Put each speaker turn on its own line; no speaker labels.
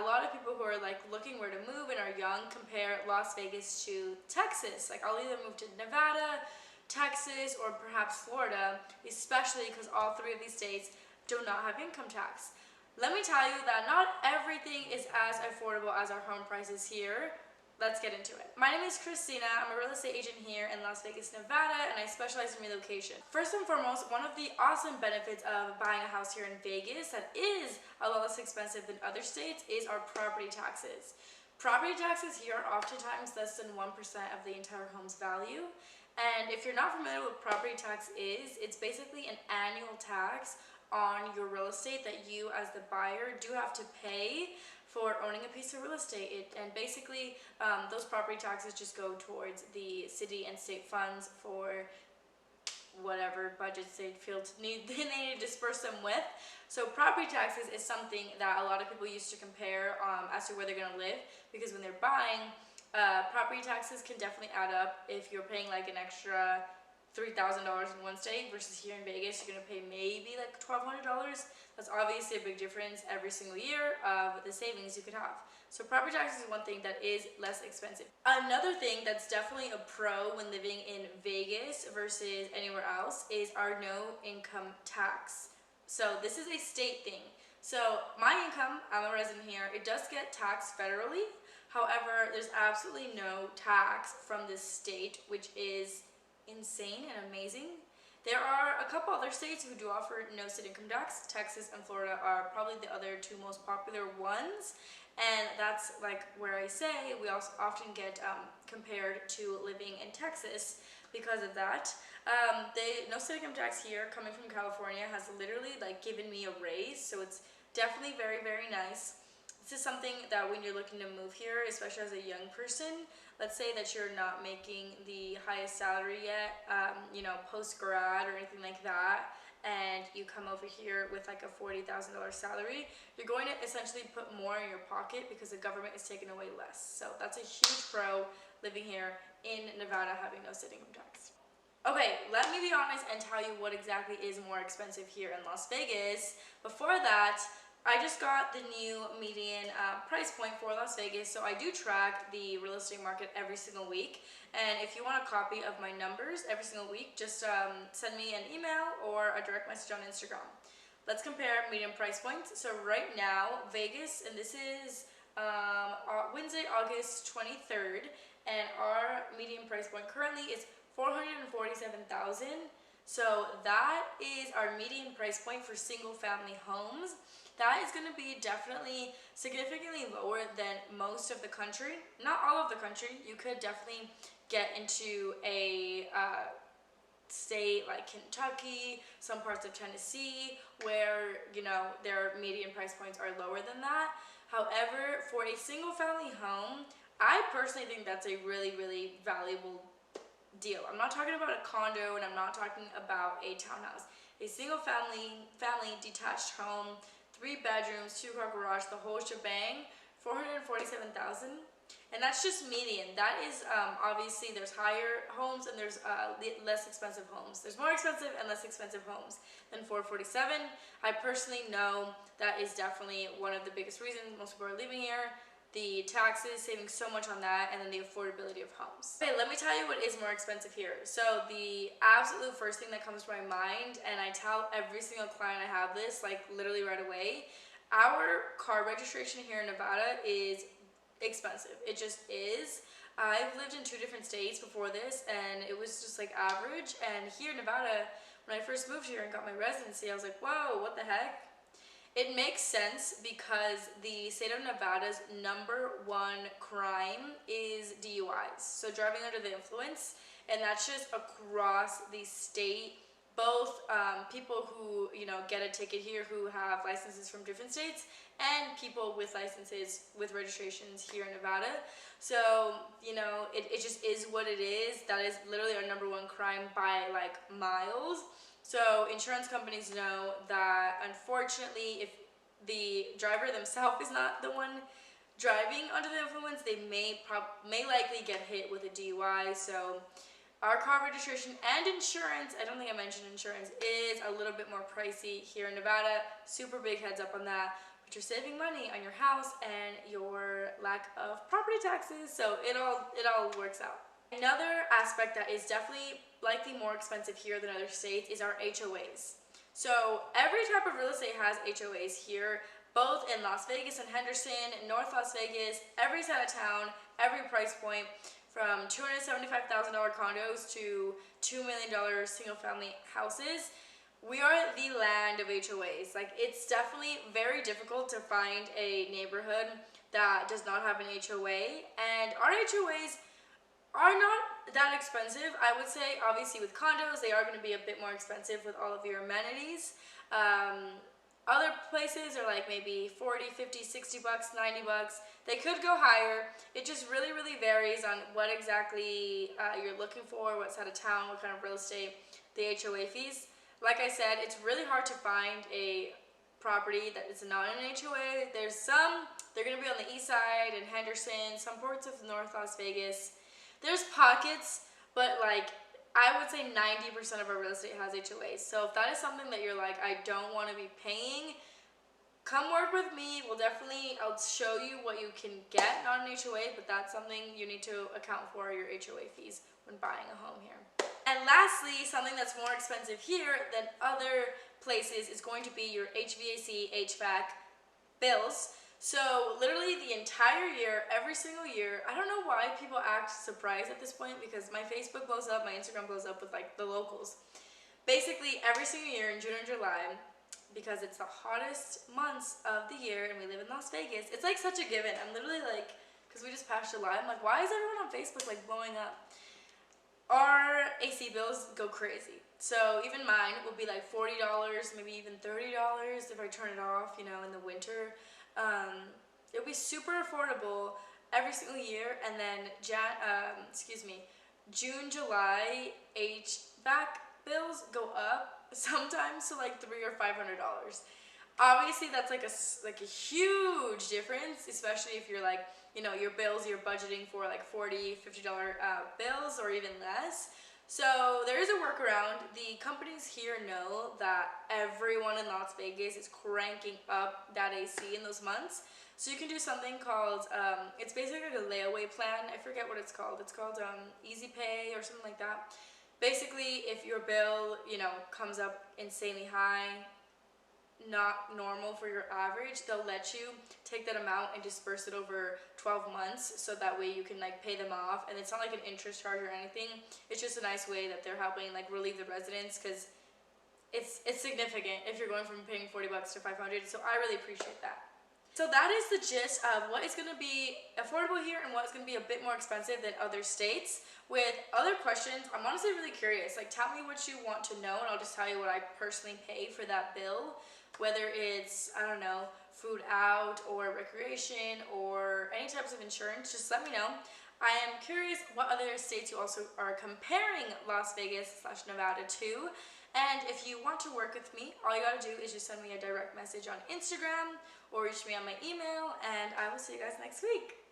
a lot of people who are like looking where to move and are young compare Las Vegas to Texas. Like I'll either move to Nevada, Texas, or perhaps Florida, especially because all three of these states do not have income tax. Let me tell you that not everything is as affordable as our home prices here. Let's get into it. My name is Christina. I'm a real estate agent here in Las Vegas, Nevada, and I specialize in relocation. First and foremost, one of the awesome benefits of buying a house here in Vegas that is a lot less expensive than other states is our property taxes. Property taxes here are oftentimes less than 1% of the entire home's value. And if you're not familiar with what property tax is, it's basically an annual tax on your real estate that you as the buyer do have to pay for owning a piece of real estate. And basically those property taxes just go towards the city and state funds for whatever budgets they feel they need to disperse them with. So property taxes is something that a lot of people used to compare as to where they're going to live, because when they're buying, property taxes can definitely add up. If you're paying like an extra $3,000 in one state versus here in Vegas, you're going to pay maybe like $1,200. That's obviously a big difference every single year of the savings you could have. So property taxes is one thing that is less expensive. Another thing that's definitely a pro when living in Vegas versus anywhere else is our no income tax. So this is a state thing. So my income, I'm a resident here, it does get taxed federally. However, there's absolutely no tax from this state, which is insane and amazing. There are a couple other states who do offer no state income tax. Texas and Florida are probably the other two most popular ones, and that's like where I say we also often get compared to living in Texas because of that. The no state income tax here coming from California has literally like given me a raise, so it's definitely very, very nice. This is something that when you're looking to move here, especially as a young person, let's say that you're not making the highest salary yet, post-grad or anything like that, and you come over here with like a $40,000 salary, you're going to essentially put more in your pocket because the government is taking away less. So that's a huge pro living here in Nevada having no state income tax. Okay, let me be honest and tell you what exactly is more expensive here in Las Vegas. Before that, I just got the new median price point for Las Vegas, so I do track the real estate market every single week. And if you want a copy of my numbers every single week, just send me an email or a direct message on Instagram. Let's compare median price points. So right now, Vegas, and this is Wednesday, August 23rd, and our median price point currently is $447,000. So that is our median price point for single family homes. That is going to be definitely significantly lower than most of the country. Not all of the country. You could definitely get into a state like Kentucky, some parts of Tennessee, where their median price points are lower than that. However, for a single family home, I personally think that's a really, really valuable deal. I'm not talking about a condo, and I'm not talking about a townhouse. A single family detached home, 3 bedrooms, 2-car garage, the whole shebang, $447,000. And that's just median. That is obviously there's higher homes and there's less expensive homes. There's more expensive and less expensive homes than $447,000. I personally know that is definitely one of the biggest reasons most people are leaving here. The taxes, saving so much on that, and then the affordability of homes. Okay, let me tell you what is more expensive here. So the absolute first thing that comes to my mind, and I tell every single client I have this, like literally right away, our car registration here in Nevada is expensive. It just is. I've lived in 2 different states before this, and it was just like average. And here in Nevada, when I first moved here and got my residency, I was like, whoa, what the heck? It makes sense because the state of Nevada's #1 crime is DUIs, so driving under the influence, and that's just across the state. Both people who get a ticket here who have licenses from different states, and people with licenses with registrations here in Nevada. So it just is what it is. That is literally our #1 crime by like miles. So insurance companies know that unfortunately if the driver themselves is not the one driving under the influence, they may likely get hit with a DUI. So our car registration and insurance, I don't think I mentioned insurance, is a little bit more pricey here in Nevada. Super big heads up on that. but you're saving money on your house and your lack of property taxes, so it all works out. Another aspect that is definitely likely more expensive here than other states is our HOAs. So every type of real estate has HOAs here, both in Las Vegas and Henderson, North Las Vegas, every side of town, every price point, from $275,000 condos to $2 million single family houses. We are the land of HOAs. Like, it's definitely very difficult to find a neighborhood that does not have an HOA, and our HOAs are not that expensive. I would say, obviously with condos, they are going to be a bit more expensive with all of your amenities. Other places are like maybe 40, 50, 60 bucks, 90 bucks. They could go higher. It just really varies on what exactly you're looking for, what side of town, what kind of real estate, the HOA fees. Like I said, it's really hard to find a property that is not an HOA. There's some, they're going to be on the east side in Henderson, some parts of North Las Vegas. There's pockets, but like I would say 90% of our real estate has HOAs. So if that is something that you're like, I don't want to be paying, come work with me. I'll show you what you can get, not an HOA, but that's something you need to account for, your HOA fees when buying a home here. And lastly, something that's more expensive here than other places is going to be your HVAC, HVAC bills. So literally the entire year, every single year, I don't know why people act surprised at this point, because my Facebook blows up, my Instagram blows up with like the locals. Basically every single year in June and July, because it's the hottest months of the year and we live in Las Vegas, it's like such a given. I'm literally like, because we just passed July, I'm like, why is everyone on Facebook like blowing up? Our AC bills go crazy. So even mine will be like $40, maybe even $30 if I turn it off, you know, in the winter. It'll be super affordable every single year, and then June, July HVAC bills go up sometimes to like $300 or $500. Obviously, that's like a huge difference, especially if you're like, you know, your bills you're budgeting for like $40, $50 bills or even less. So there is a workaround. The companies here know that everyone in Las Vegas is cranking up that AC in those months. So you can do something called, it's basically like a layaway plan. I forget what it's called. It's called Easy Pay or something like that. Basically, if your bill, you know, comes up insanely high, not normal for your average, they'll let you take that amount and disperse it over 12 months, so that way you can like pay them off, and it's not like an interest charge or anything. It's just a nice way that they're helping like relieve the residents, because it's significant if you're going from paying $40 to $500. So I really appreciate that. So that is the gist of what is going to be affordable here and what is going to be a bit more expensive than other states. With other questions, I'm honestly really curious. Like, tell me what you want to know, and I'll just tell you what I personally pay for that bill. Whether it's, I don't know, food out or recreation or any types of insurance, just let me know. I am curious what other states you also are comparing Las Vegas/Nevada to. And if you want to work with me, all you gotta do is just send me a direct message on Instagram or reach me on my email, and I will see you guys next week.